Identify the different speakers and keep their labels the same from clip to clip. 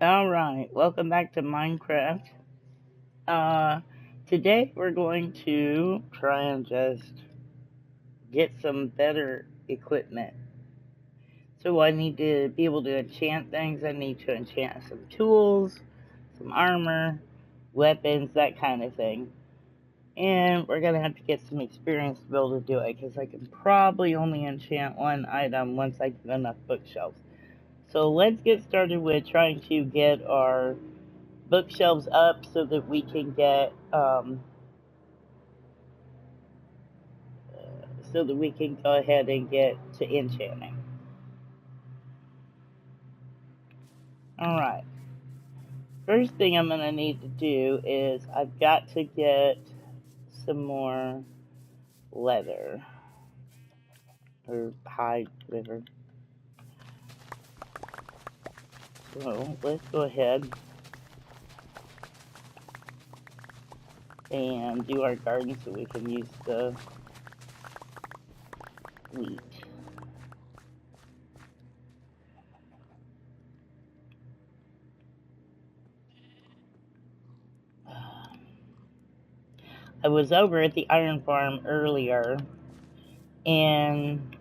Speaker 1: Alright, welcome back to Minecraft. Uh, Today we're going to try and just get some better equipment. So I need to be able to enchant things. I need to enchant some tools, some armor, weapons, that kind of thing. And we're going to have to get some experience to be able to do it, because I can probably only enchant one item once I get enough bookshelves. So let's get started with trying to get our bookshelves up so that we can get so that we can go ahead and get to enchanting. Alright. First thing I'm going to need to do is I've got to get some more leather. Or hide, whatever. So let's go ahead and do our garden so we can use the wheat. I was over at the iron farm earlier and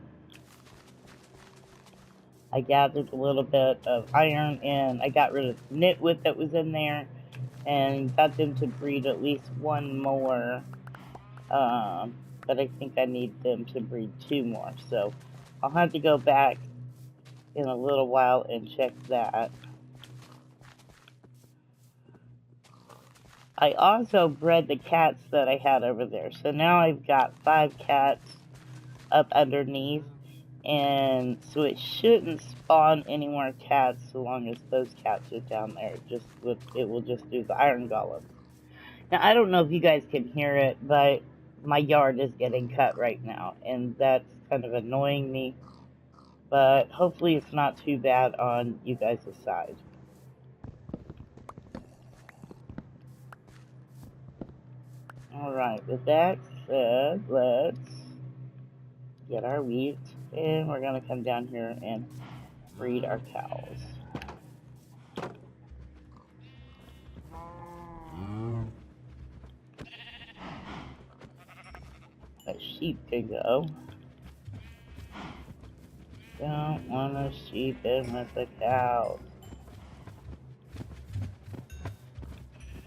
Speaker 1: I gathered a little bit of iron and I got rid of the nitwit that was in there and got them to breed at least one more. But I think I need them to breed two more. So I'll have to go back in a little while and check that. I also bred the cats that I had over there. So now I've got 5 cats up underneath. And so it shouldn't spawn any more cats so long as those cats are down there. It will just do the iron golem. Now I don't know if you guys can hear it, but my yard is getting cut right now, and that's kind of annoying me. But hopefully it's not too bad on you guys' side. Alright, with that said, let's get our wheat, and we're gonna come down here and breed our cows. A sheep can go. Don't want a sheep in with the cows.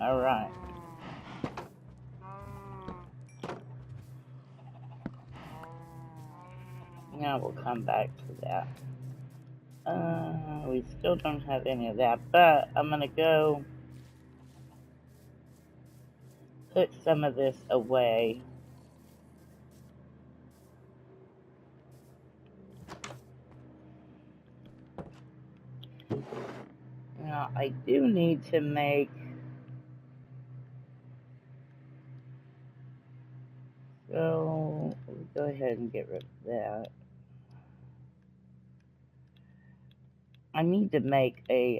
Speaker 1: Alright. Now we'll come back to that. We still don't have any of that, but I'm gonna go put some of this away. Now, I do need to make so we'll go ahead and get rid of that. I need to make a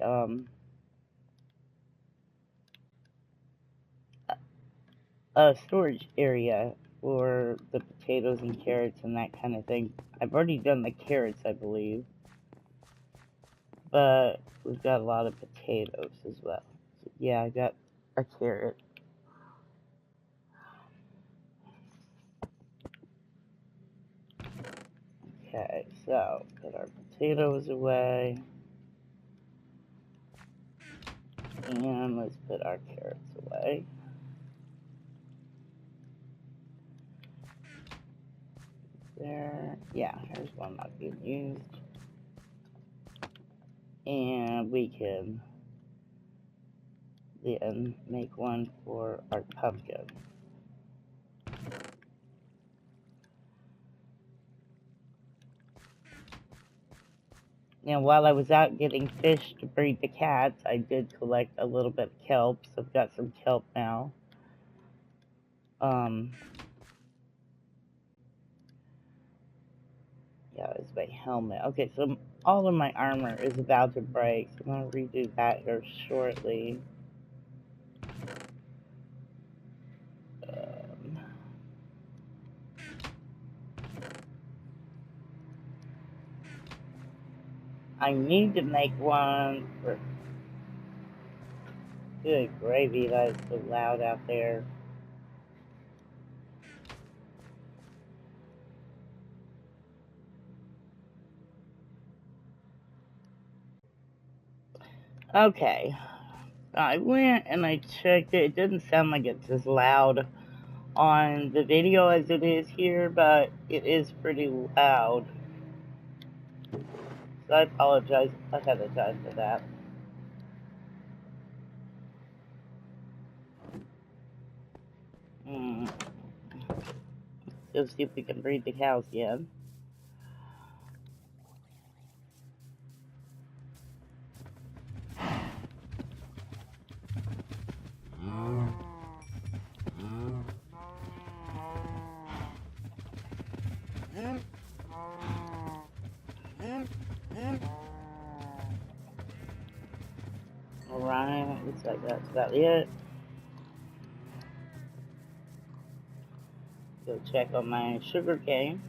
Speaker 1: storage area for the potatoes and carrots and that kind of thing. I've already done the carrots, I believe, but we've got a lot of potatoes as well. So, yeah, I got a carrot. Okay, so put our potatoes away. And let's put our carrots away. There, yeah, here's one not being used. And we can then make one for our pumpkin. Now, while I was out getting fish to breed the cats, I did collect a little bit of kelp, so I've got some kelp now. Yeah, it's my helmet. Okay, so all of my armor is about to break, so I'm going to redo that here shortly. I need to make one for Good gravy, that is so loud out there. Okay, I went and I checked it. It doesn't sound like it's as loud on the video as it is here, but it is pretty loud. So I apologize ahead of time for that. Let's see if we can breed the cows again. Alright, looks like that's about it. Go check on my sugar cane.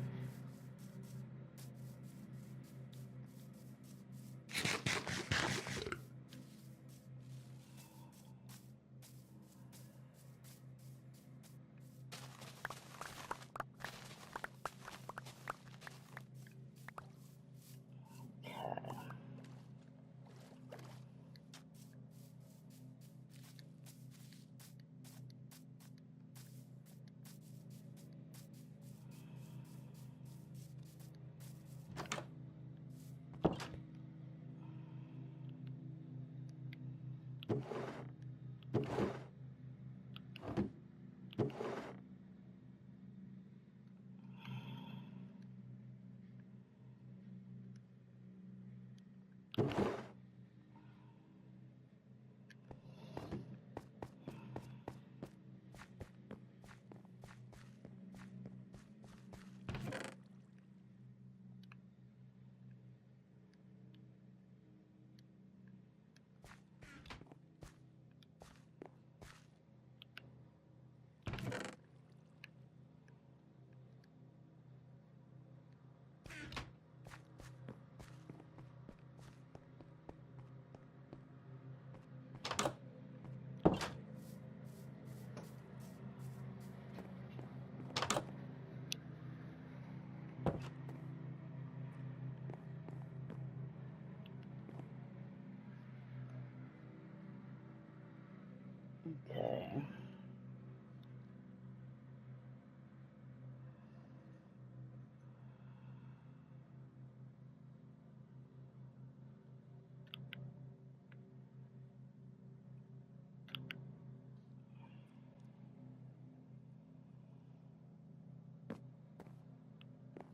Speaker 1: Okay.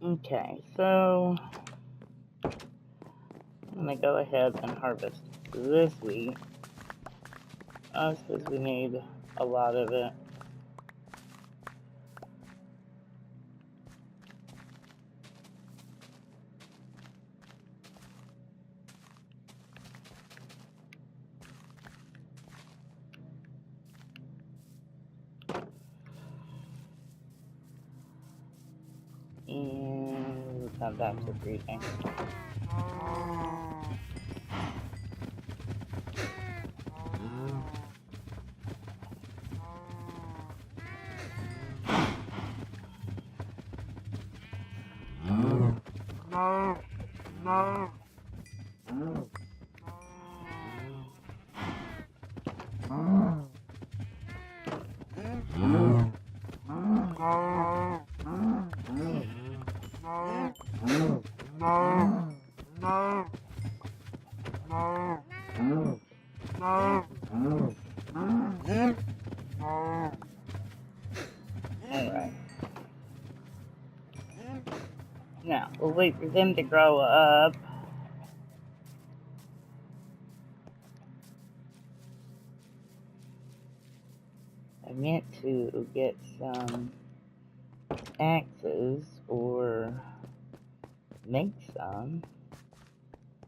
Speaker 1: Okay, so I'm gonna go ahead and harvest this wheat. Because we need a lot of it. And let's have that for breathing. Alright. Now, we'll wait for them to grow up. I meant to get some axes or make some.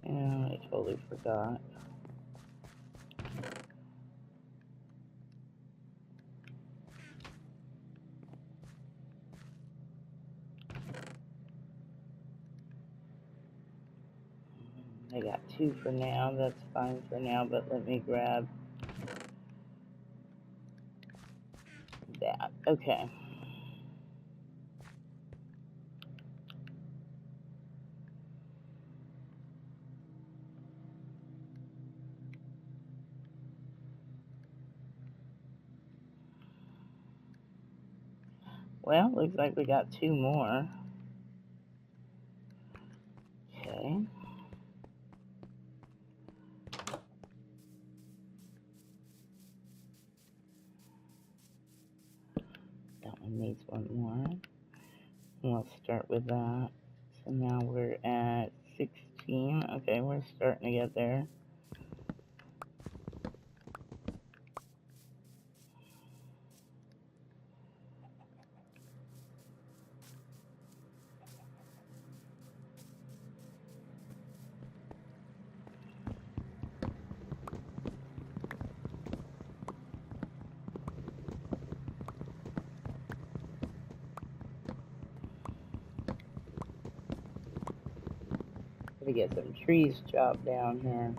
Speaker 1: And I totally forgot. I got 2 for now, that's fine for now, but let me grab that. Okay. Well, looks like we got 2 more. Okay. That one needs 1 more. We'll start with that. So now we're at 16. Okay, we're starting to get there. Gotta get some trees chopped down here.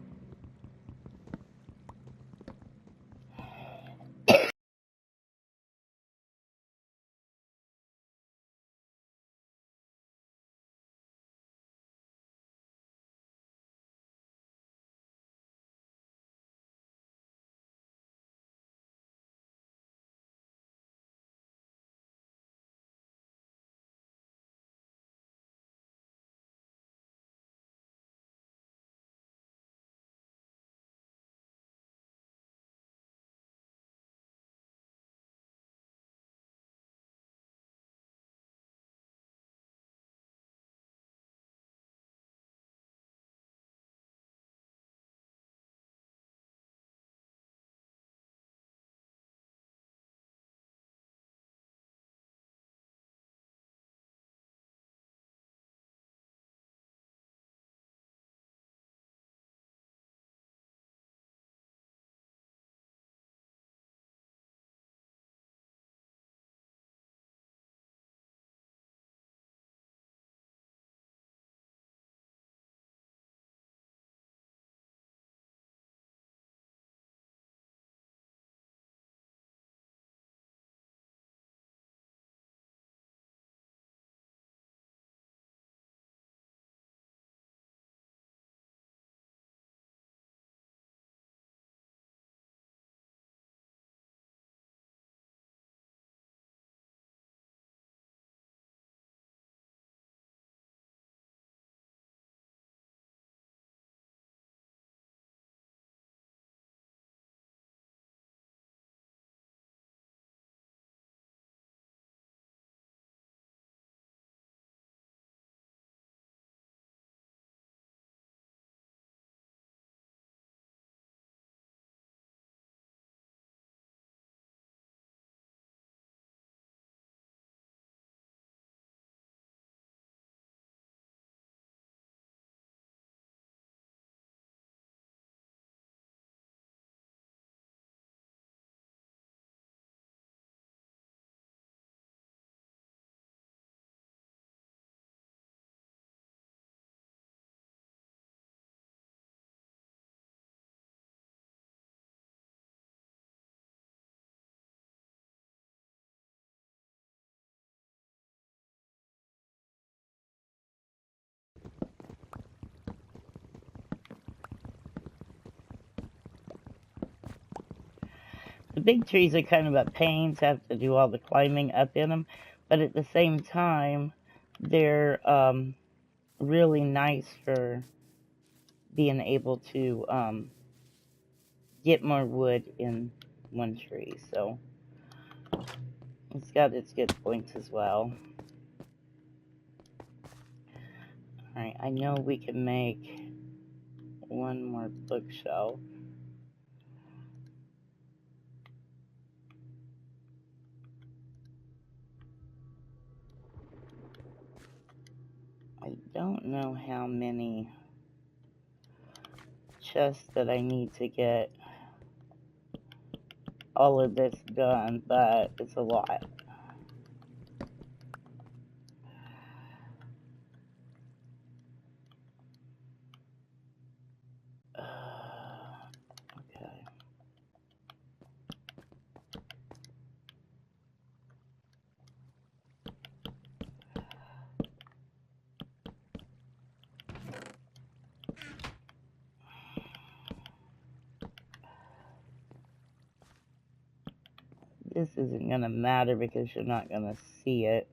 Speaker 1: The big trees are kind of a pain to have to do all the climbing up in them, but at the same time, they're really nice for being able to get more wood in one tree. So it's got its good points as well. Alright, I know we can make 1 more bookshelf. I don't know how many chests that I need to get all of this done, but it's a lot. Okay. this isn't going to matter because you're not going to see it.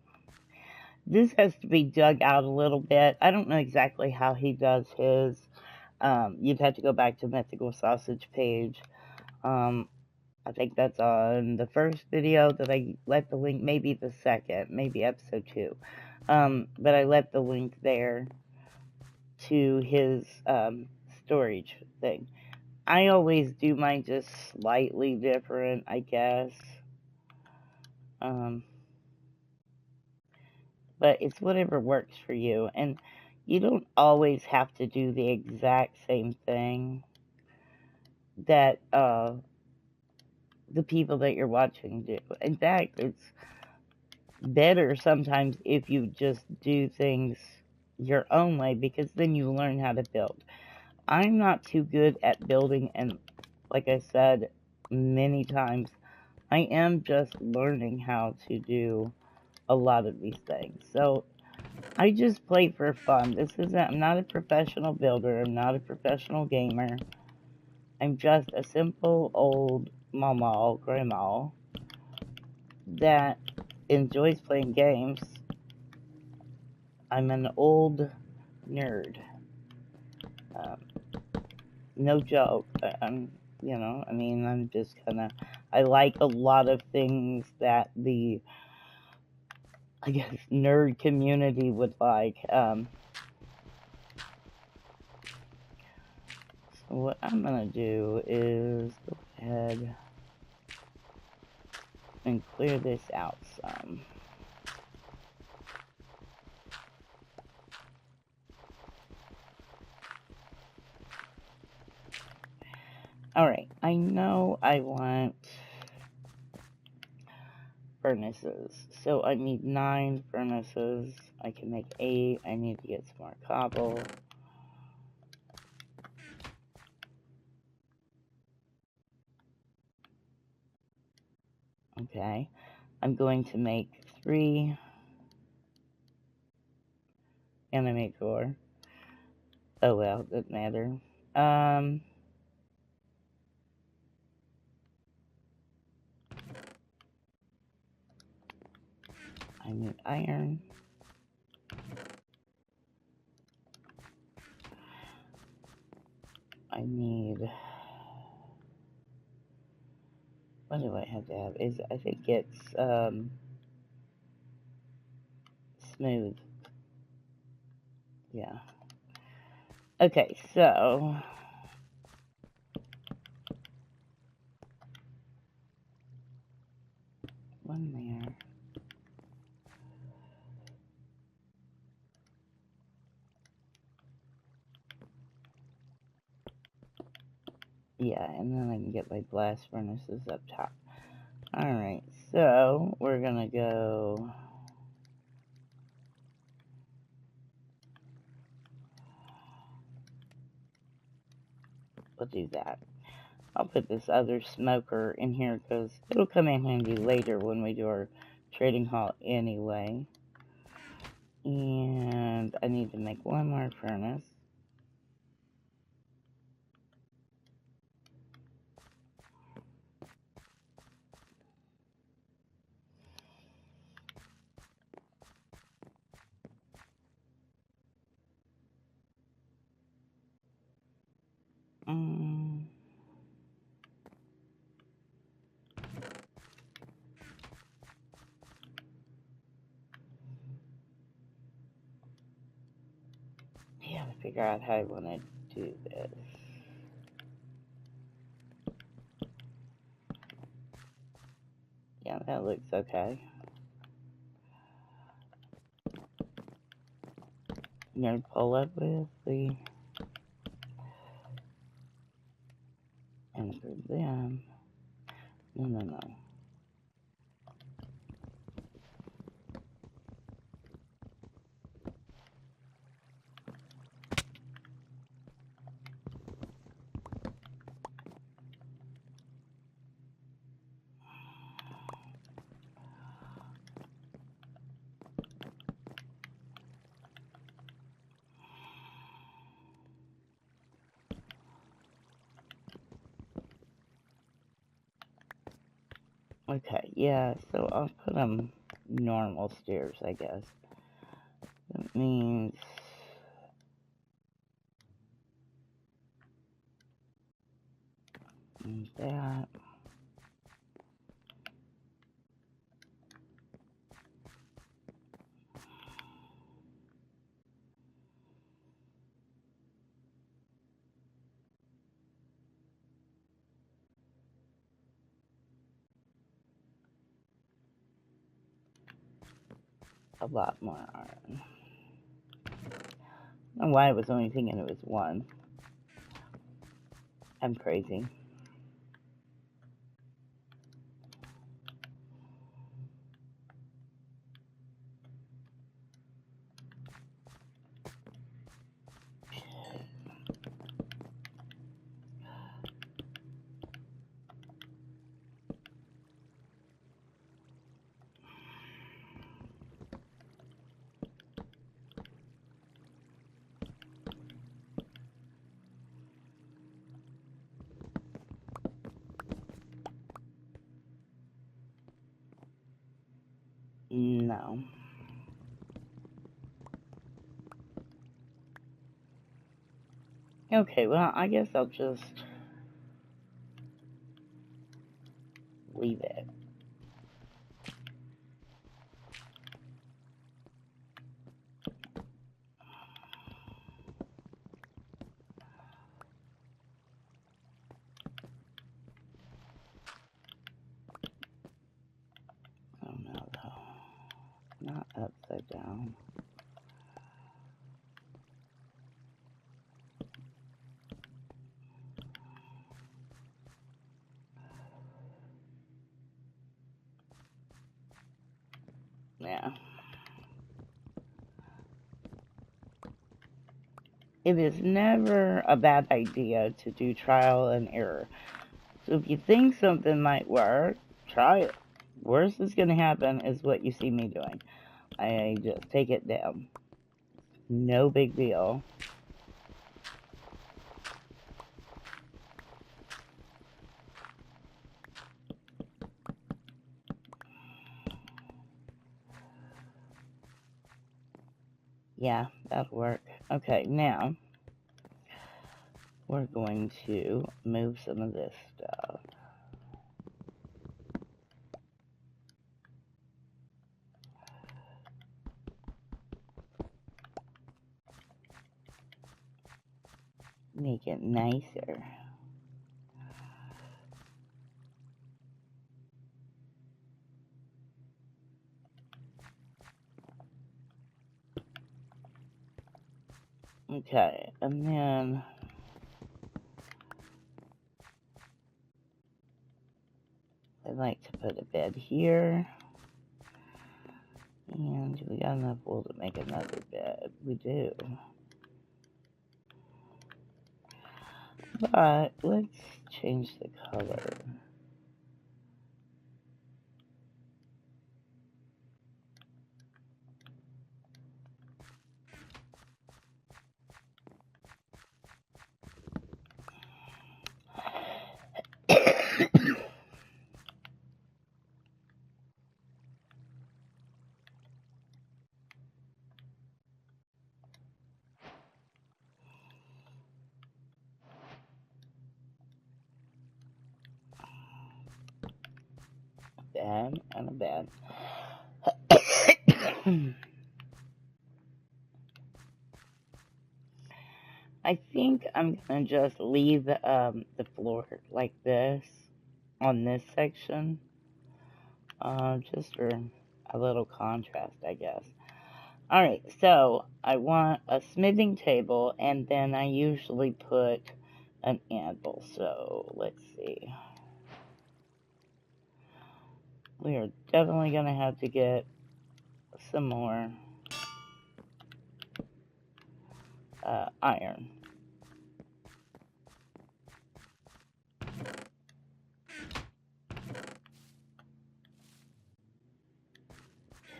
Speaker 1: This has to be dug out a little bit. I don't know exactly how he does his. You'd have to go back to Mythical Sausage page. I think that's on the first video that I left the link, maybe the second, maybe episode 2. But I left the link there to his storage thing. I always do mine just slightly different, I guess. But it's whatever works for you. And you don't always have to do the exact same thing that the people that you're watching do. In fact, it's better sometimes if you just do things your own way, because then you learn how to build. I'm not too good at building, and like I said many times, I am just learning how to do a lot of these things. So I just play for fun. I'm not a professional builder. I'm not a professional gamer. I'm just a simple old mama, grandma that enjoys playing games. I'm an old nerd. No joke. I'm just I like a lot of things that the, I guess, nerd community would like. So what I'm gonna do is go ahead and clear this out some. Alright, I know I want furnaces, so I need 9 furnaces. I can make 8. I need to get some more cobble. Okay, I'm going to make 3, and I made 4. Oh well, doesn't matter. I need iron. I need, what do I have to have? I think it's smooth. Yeah. Okay, so one there. Yeah, and then I can get my blast furnaces up top. Alright, so we're gonna go. We'll do that. I'll put this other smoker in here because it'll come in handy later when we do our trading hall anyway. And I need to make 1 more furnace. Yeah, to figure out how I want to do this. Yeah, that looks okay. I'm gonna pull up with the, and for them. No. Okay, yeah, so I'll put them normal stairs, I guess. That means that. A lot more iron. I don't know why I was only thinking it was one. I'm crazy. No. Okay, well, I guess I'll just leave it. Oh no, though. Not upside down. Yeah. It is never a bad idea to do trial and error. So if you think something might work, try it. Worst that's going to happen is what you see me doing. I just take it down. No big deal. Yeah, that'll work. Okay, now we're going to move some of this stuff. Make it nicer. Okay, and then I'd like to put a bed here. And we got enough wool to make another bed. We do. But let's change the color. Bed and a bed. I think I'm gonna just leave the floor like this on this section, just for a little contrast, I guess. Alright, so I want a smithing table, and then I usually put an anvil, so let's see. We are definitely gonna have to get some more iron.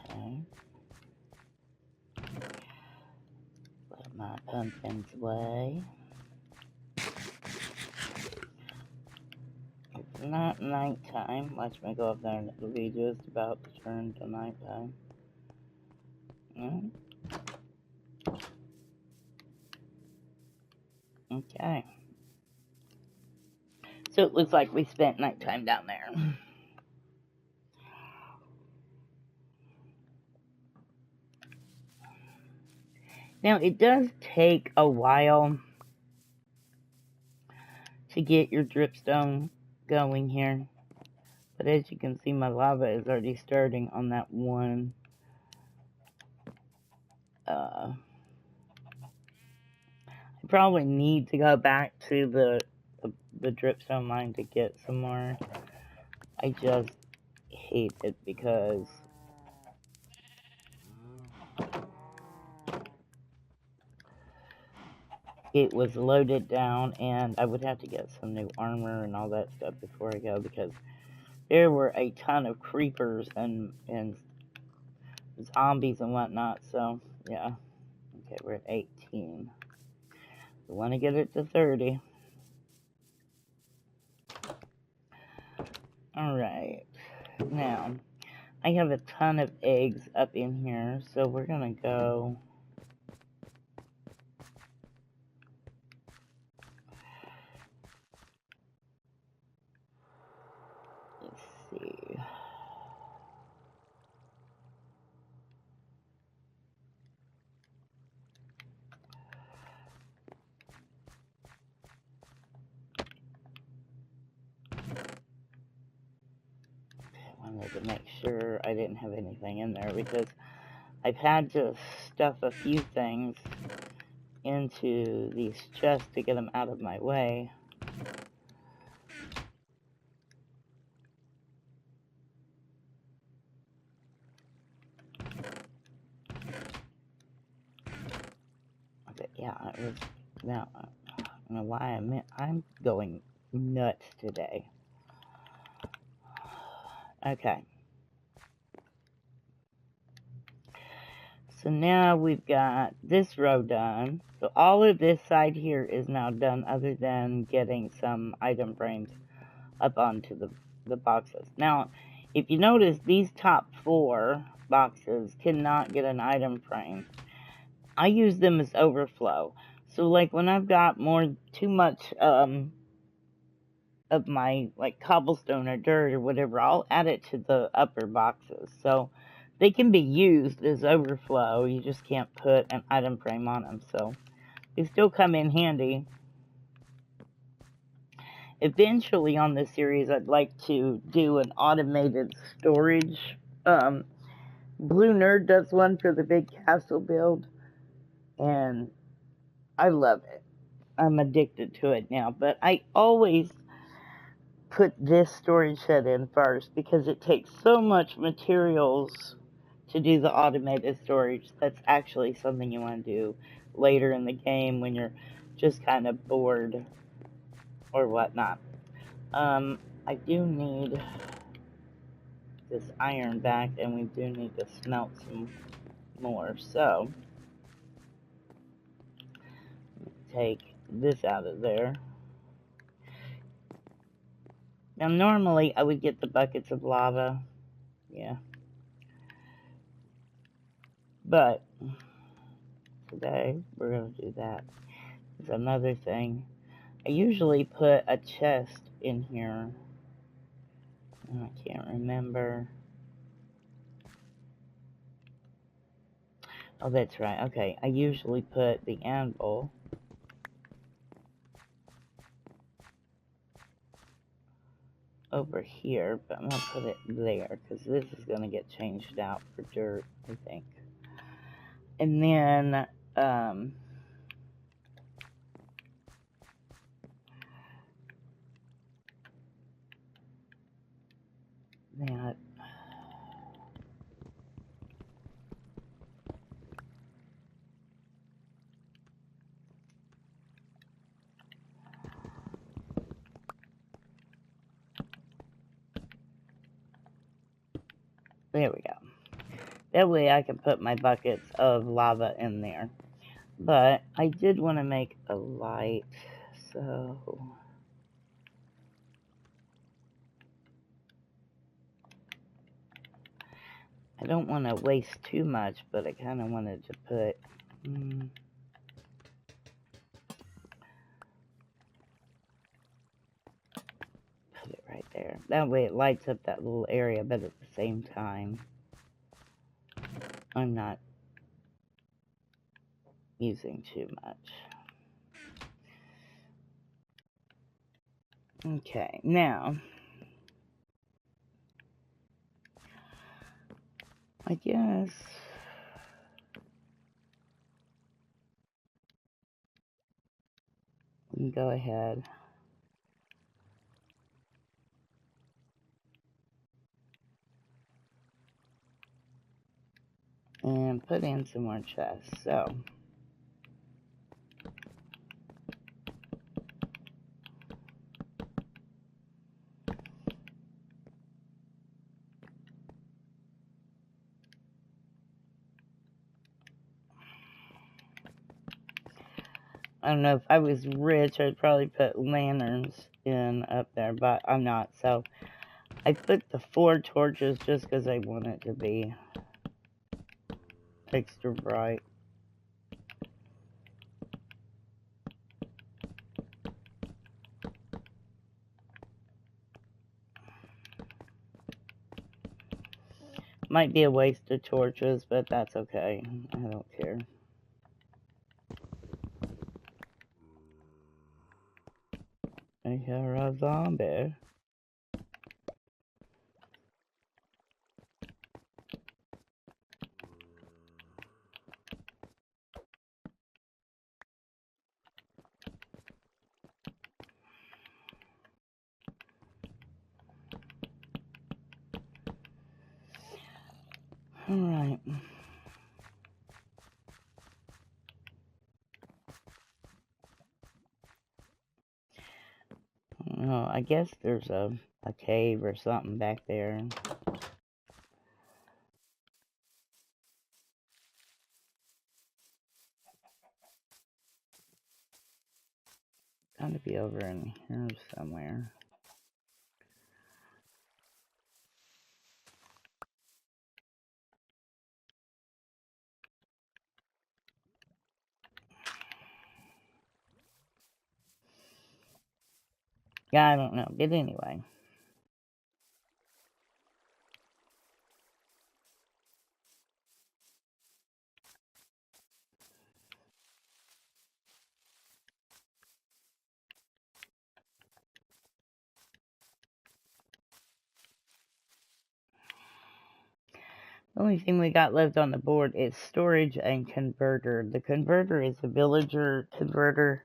Speaker 1: Okay. Put my pumpkins away. not nighttime. Watch me go up there and it'll be just about to turn to nighttime. Okay. So it looks like we spent nighttime down there. Now, it does take a while to get your dripstone going here. But as you can see, my lava is already starting on that one. I probably need to go back to the dripstone mine to get some more. I just hate it because it was loaded down and I would have to get some new armor and all that stuff before I go because there were a ton of creepers and zombies and whatnot. So yeah. Okay, we're at 18. We want to get it to 30. Alright. Now, I have a ton of eggs up in here, so we're gonna go. Let's see. I wanted to make sure I didn't have anything in there because I've had to stuff a few things into these chests to get them out of my way. Okay, yeah, it was. Now, I don't know why I'm going nuts today. Okay. So now we've got this row done. So all of this side here is now done other than getting some item frames up onto the boxes. Now, if you notice, these top 4 boxes cannot get an item frame. I use them as overflow. So like when I've got too much of my like cobblestone or dirt or whatever, I'll add it to the upper boxes. So they can be used as overflow. You just can't put an item frame on them. So they still come in handy. Eventually on this series, I'd like to do an automated storage. Blue Nerd does one for the big castle build. And I love it. I'm addicted to it now. But I always put this storage shed in first because it takes so much materials to do the automated storage. That's actually something you want to do later in the game when you're just kind of bored or whatnot. I do need this iron back and we do need to smelt some more. So, take this out of there. Now normally I would get the buckets of lava. Yeah. But today we're going to do that. There's another thing. I usually put a chest in here. I can't remember. Oh, that's right. Okay, I usually put the anvil over here, but I'm going to put it there because this is going to get changed out for dirt, I think. And then, that there we go. That way I can put my buckets of lava in there. But I did want to make a light, so I don't want to waste too much, but I kind of wanted to put... put it right there. That way it lights up that little area, but at the same time, I'm not using too much. Okay, now, I guess we can go ahead and put in some more chests. So, I don't know, if I was rich, I'd probably put lanterns in up there, but I'm not. So, I put the 4 torches just because I want it to be extra bright. Might be a waste of torches, but that's okay. I don't care. I hear a zombie. Alright. Oh, I guess there's a cave or something back there. Gotta be over in here somewhere. Yeah, I don't know. But anyway. The only thing we got left on the board is storage and converter. The converter is a villager converter.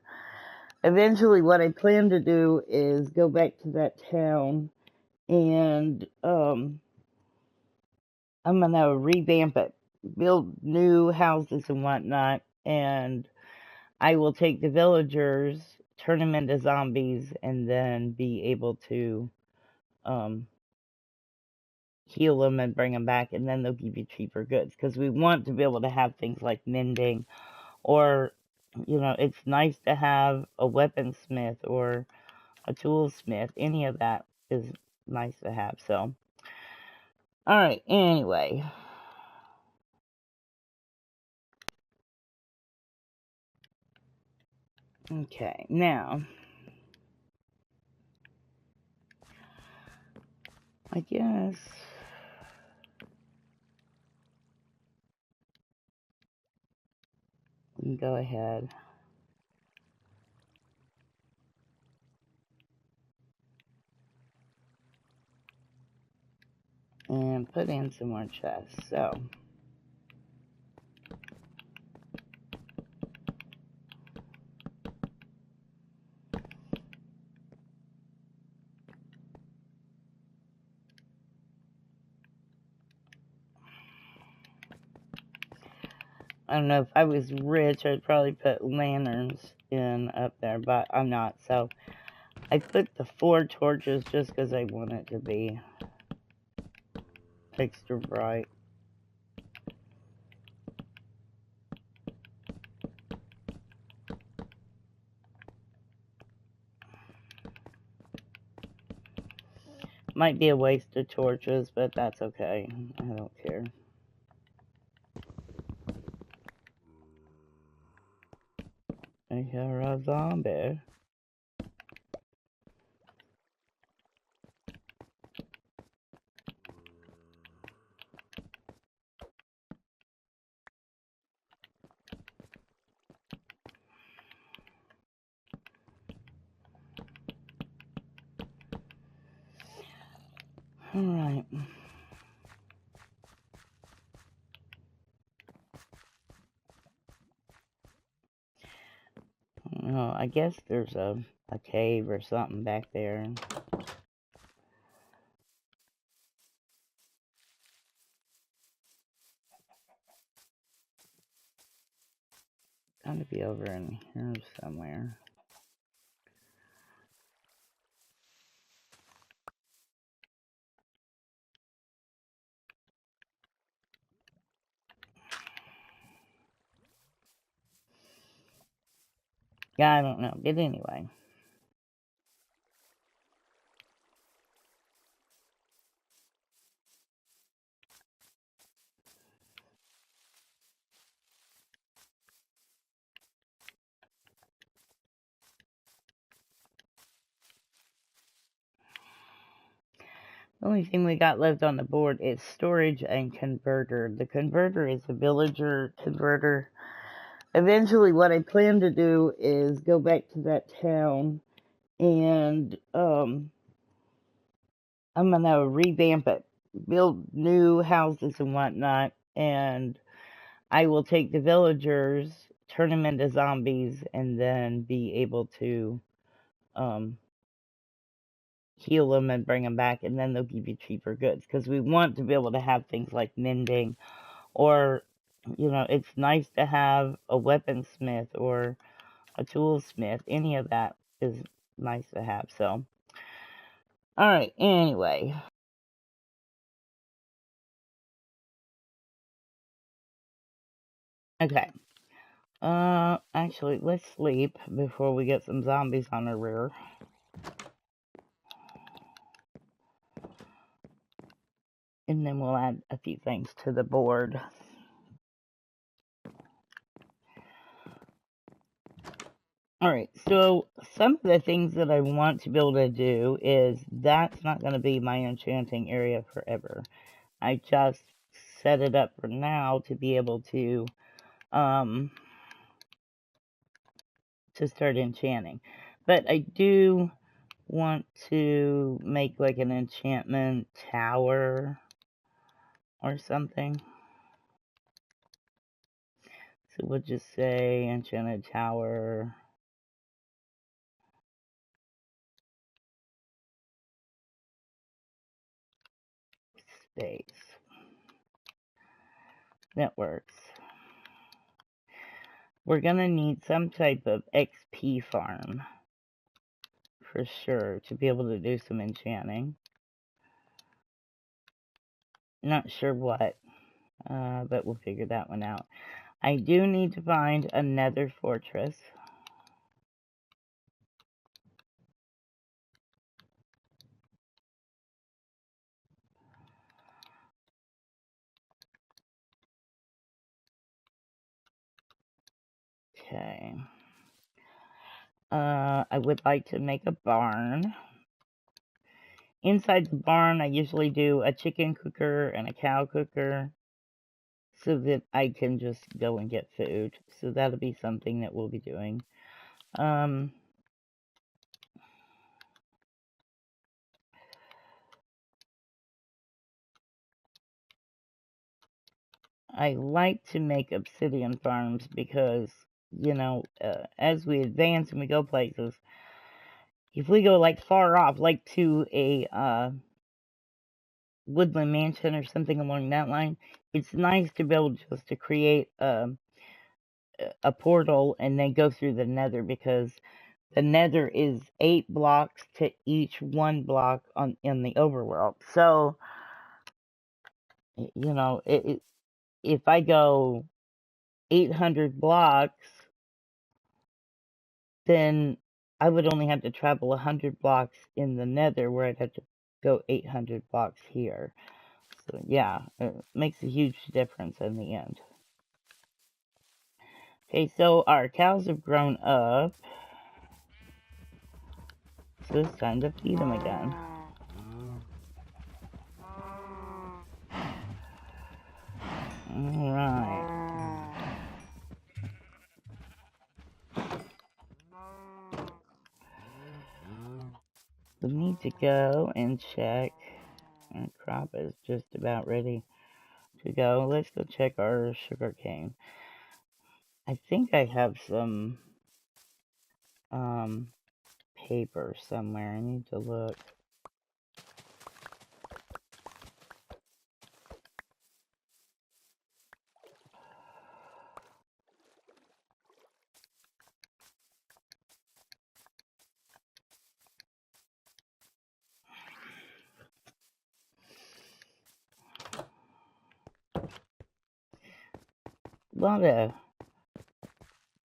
Speaker 1: Eventually, what I plan to do is go back to that town and I'm gonna revamp it, build new houses and whatnot, and I will take the villagers, turn them into zombies, and then be able to heal them and bring them back, and then they'll give you cheaper goods, because we want to be able to have things like mending, or, you know, it's nice to have a weaponsmith or a toolsmith. Any of that is nice to have. So, alright, anyway. Okay, now, I guess we can go ahead and put in some more chests. So, I don't know, if I was rich, I'd probably put lanterns in up there, but I'm not. So, I put the 4 torches just because I want it to be extra bright. Might be a waste of torches, but that's okay. I don't care. I hear a zombie. Alright. Oh, I guess there's a cave or something back there. Gotta be over in here somewhere. Yeah, I don't know. But anyway. The only thing we got left on the board is storage and converter. The converter is a villager converter. Eventually, what I plan to do is go back to that town and I'm gonna revamp it, build new houses and whatnot, and I will take the villagers, turn them into zombies, and then be able to heal them and bring them back, and then they'll give you cheaper goods, because we want to be able to have things like mending, or, you know, it's nice to have a weaponsmith or a toolsmith. Any of that is nice to have. So, alright, anyway. Okay. Actually, let's sleep before we get some zombies on our rear. And then we'll add a few things to the board. Alright, so some of the things that I want to be able to do is that's not going to be my enchanting area forever. I just set it up for now to be able to start enchanting. But I do want to make like an enchantment tower or something. So we'll just say enchanted tower. Space. That works. We're gonna need some type of XP farm for sure to be able to do some enchanting. Not sure what, but we'll figure that one out. I do need to find another fortress. Okay. I would like to make a barn. Inside the barn, I usually do a chicken cooker and a cow cooker so that I can just go and get food. So that'll be something that we'll be doing. I like to make obsidian farms because, you know, as we advance and we go places, if we go like far off, like to a woodland mansion or something along that line, it's nice to be able just to create a portal and then go through the nether, because the nether is 8 blocks to each 1 block in the overworld. So, you know, if I go 800 blocks, then I would only have to travel 100 blocks in the nether, where I'd have to go 800 blocks here. So yeah, it makes a huge difference in the end. Okay, so our cows have grown up. So it's time to feed them again. Alright. We need to go and check. Our crop is just about ready to go. Let's go check our sugar cane. I think I have some paper somewhere. I need to look. A lot of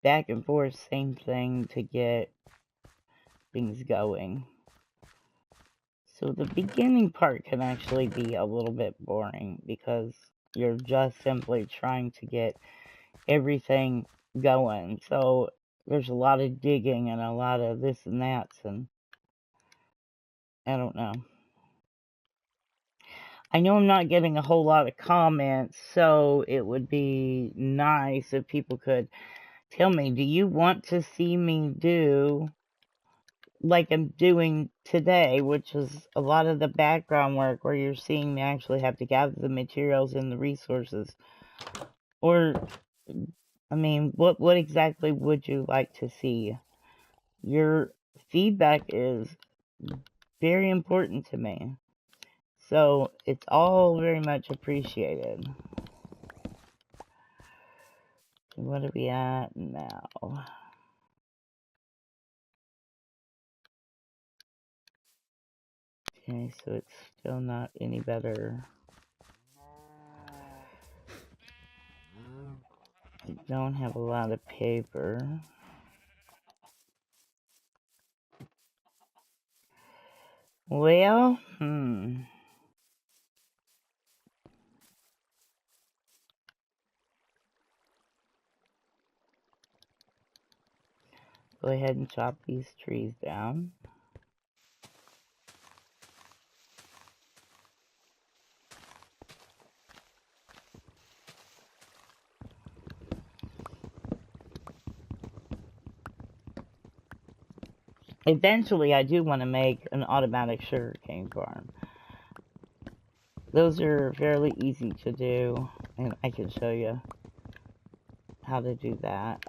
Speaker 1: back and forth, same thing to get things going. So the beginning part can actually be a little bit boring because you're just simply trying to get everything going. So there's a lot of digging and a lot of this and that, and I don't know. I know I'm not getting a whole lot of comments, so it would be nice if people could tell me, do you want to see me do like I'm doing today, which is a lot of the background work where you're seeing me actually have to gather the materials and the resources? Or, I mean, what exactly would you like to see? Your feedback is very important to me. So it's all very much appreciated. What are we at now? Okay, so it's still not any better. I don't have a lot of paper. Well, Go ahead and chop these trees down. Eventually, I do want to make an automatic sugarcane farm. Those are fairly easy to do, and I can show you how to do that.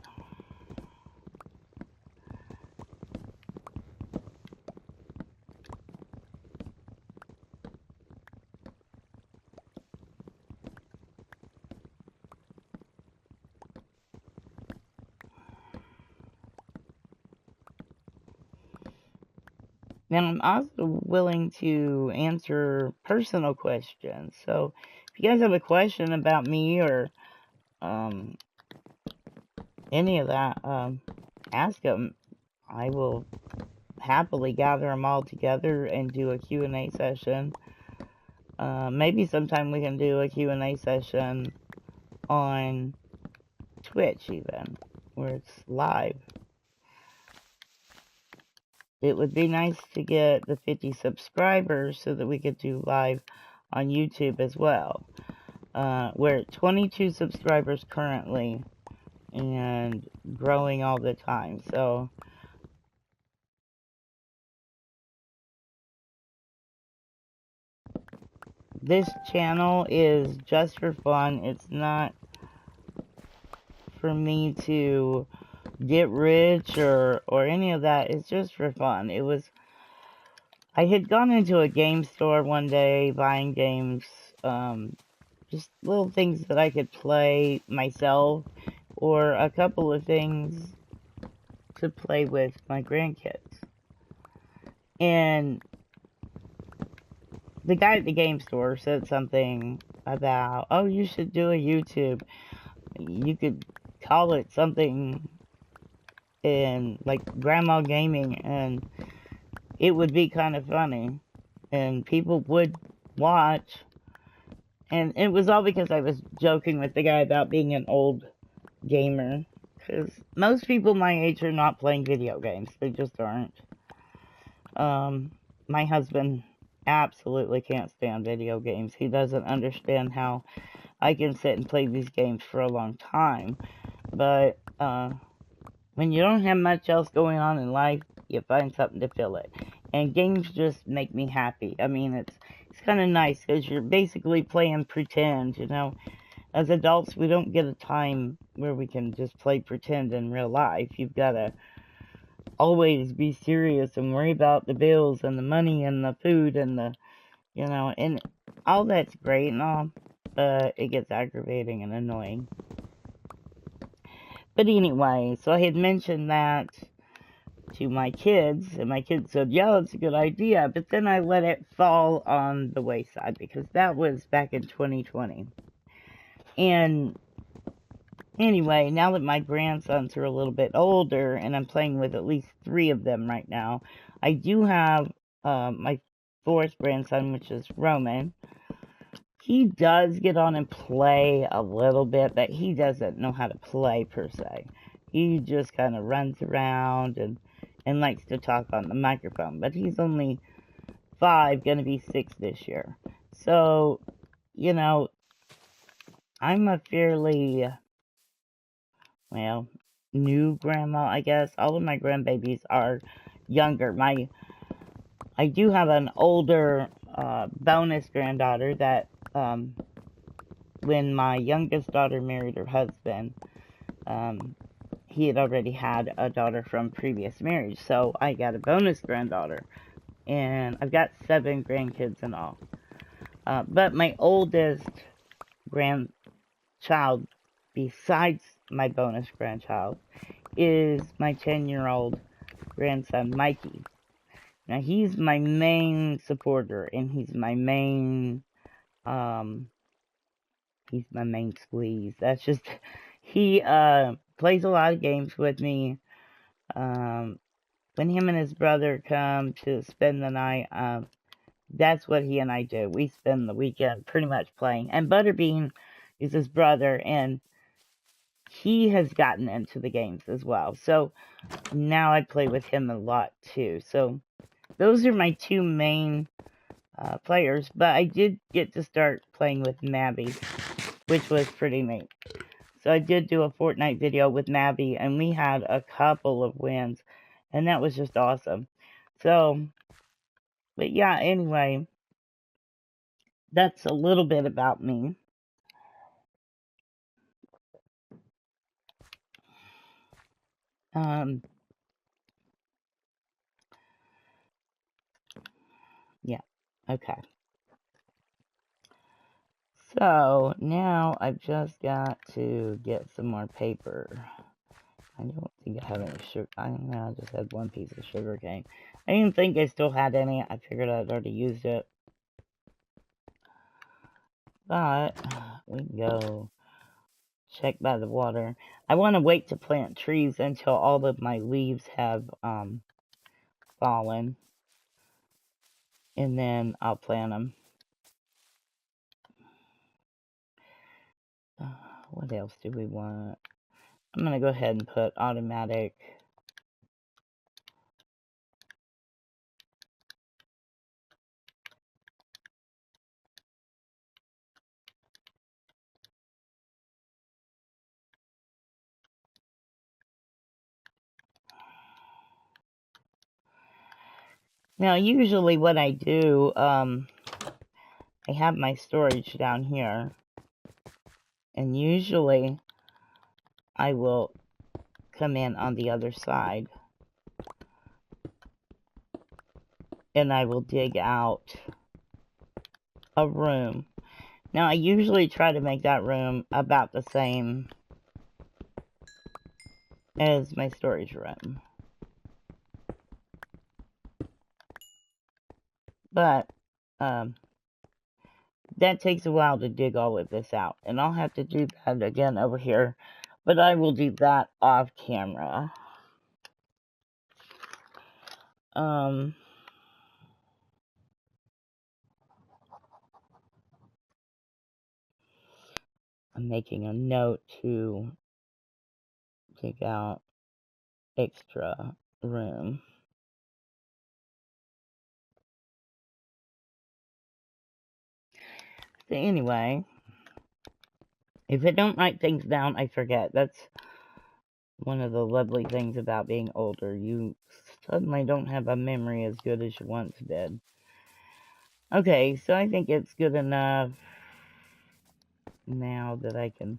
Speaker 1: Now, I'm also willing to answer personal questions. So, if you guys have a question about me or any of that, ask them. I will happily gather them all together and do a Q&A session. Maybe sometime we can do a Q&A session on Twitch even, where it's live. It would be nice to get the 50 subscribers so that we could do live on YouTube as well. We're at 22 subscribers currently and growing all the time. So this channel is just for fun. It's not for me to get rich or any of that. It's just for fun. I had gone into a game store one day buying games, just little things that I could play myself or a couple of things to play with my grandkids. And the guy at the game store said something about, oh, you should do a YouTube. You could call it something in like Grandma Gaming, and it would be kind of funny and people would watch. And it was all because I was joking with the guy about being an old gamer. because most people my age are not playing video games. They just aren't. My husband absolutely can't stand video games. He doesn't understand how I can sit and play these games for a long time. But when you don't have much else going on in life, you find something to fill it. And games just make me happy. I mean, it's kind of nice because you're basically playing pretend, you know. As adults, we don't get a time where we can just play pretend in real life. You've got to always be serious and worry about the bills and the money and the food and the, you know, and all that's great and all, but it gets aggravating and annoying. But anyway, so I had mentioned that to my kids, and my kids said, yeah, that's a good idea, but then I let it fall on the wayside because that was back in 2020. And anyway, now that my grandsons are a little bit older, and I'm playing with at least 3 of them right now, I do have my 4th grandson, which is Roman. He does get on and play a little bit, but he doesn't know how to play per se. He just kind of runs around and likes to talk on the microphone, but he's only 5, gonna be 6 this year. So, you know, I'm a fairly, well, new grandma, I guess. All of my grandbabies are younger. I do have an older bonus granddaughter that when my youngest daughter married her husband, he had already had a daughter from previous marriage, so I got a bonus granddaughter, and I've got 7 grandkids in all. But my oldest grandchild, besides my bonus grandchild, is my 10-year-old grandson, Mikey. Now, he's my main supporter, and he's my main squeeze. That's just, he plays a lot of games with me. When him and his brother come to spend the night, that's what he and I do. We spend the weekend pretty much playing. And Butterbean is his brother, and he has gotten into the games as well. So now I play with him a lot too. So those are my 2 main players. But I did get to start playing with Mabby, which was pretty neat. So I did do a Fortnite video with Mabby, and we had a couple of wins, and that was just awesome. So, but yeah, anyway, that's a little bit about me. Yeah, okay. So, now I've just got to get some more paper. I don't think I have any sugar. I just had 1 piece of sugar cane. I didn't think I still had any. I figured I'd already used it. But, we can go check by the water. I want to wait to plant trees until all of my leaves have fallen. And then I'll plant them. What else do we want? I'm going to go ahead and put automatic. Now, usually what I do, I have my storage down here. And usually I will come in on the other side. And I will dig out a room. Now, I usually try to make that room about the same as my storage room. But, that takes a while to dig all of this out. And I'll have to do that again over here. But I will do that off camera. I'm making a note to take out extra room. So anyway, if I don't write things down, I forget. That's one of the lovely things about being older. You suddenly don't have a memory as good as you once did. Okay, so I think it's good enough now that I can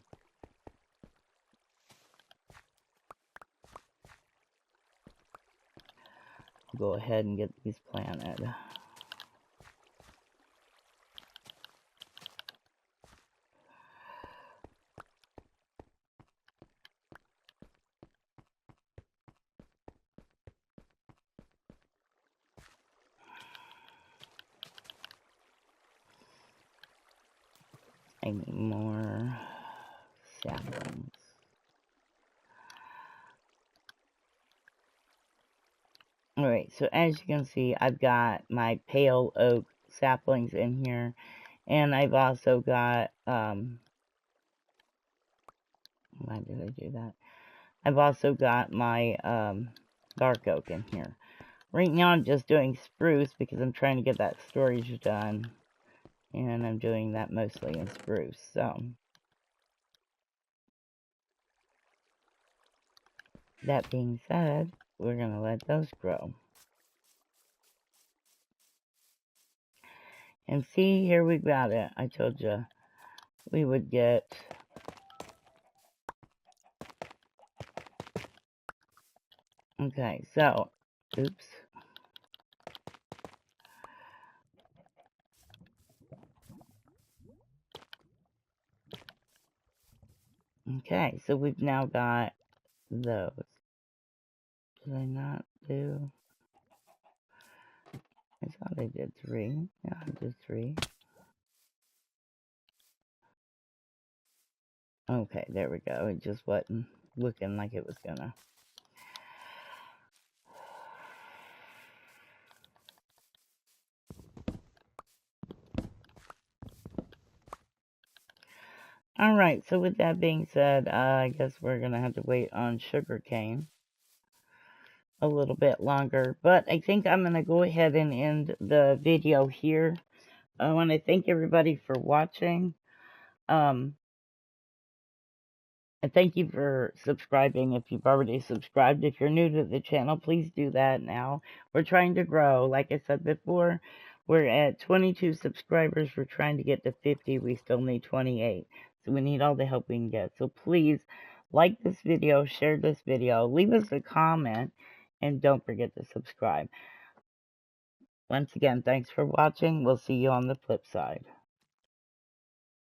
Speaker 1: go ahead and get these planted. I need more saplings. Alright, so as you can see, I've got my pale oak saplings in here, and I've also got, why did I do that? I've also got my, dark oak in here. Right now I'm just doing spruce because I'm trying to get that storage done, and I'm doing that mostly in spruce, so. That being said, we're going to let those grow. And see, here we've got it. I told you we would get okay, so oops. Okay, so we've now got those. Did I not do? I thought I did 3. Yeah, I did 3. Okay, there we go. It just wasn't looking like it was gonna. Alright, so with that being said, I guess we're gonna have to wait on sugarcane a little bit longer. But I think I'm gonna go ahead and end the video here. I want to thank everybody for watching. And thank you for subscribing if you've already subscribed. If you're new to the channel, please do that now. We're trying to grow. Like I said before, we're at 22 subscribers. We're trying to get to 50. We still need 28. So we need all the help we can get. So please like this video, share this video, leave us a comment, and don't forget to subscribe. Once again, thanks for watching. We'll see you on the flip side.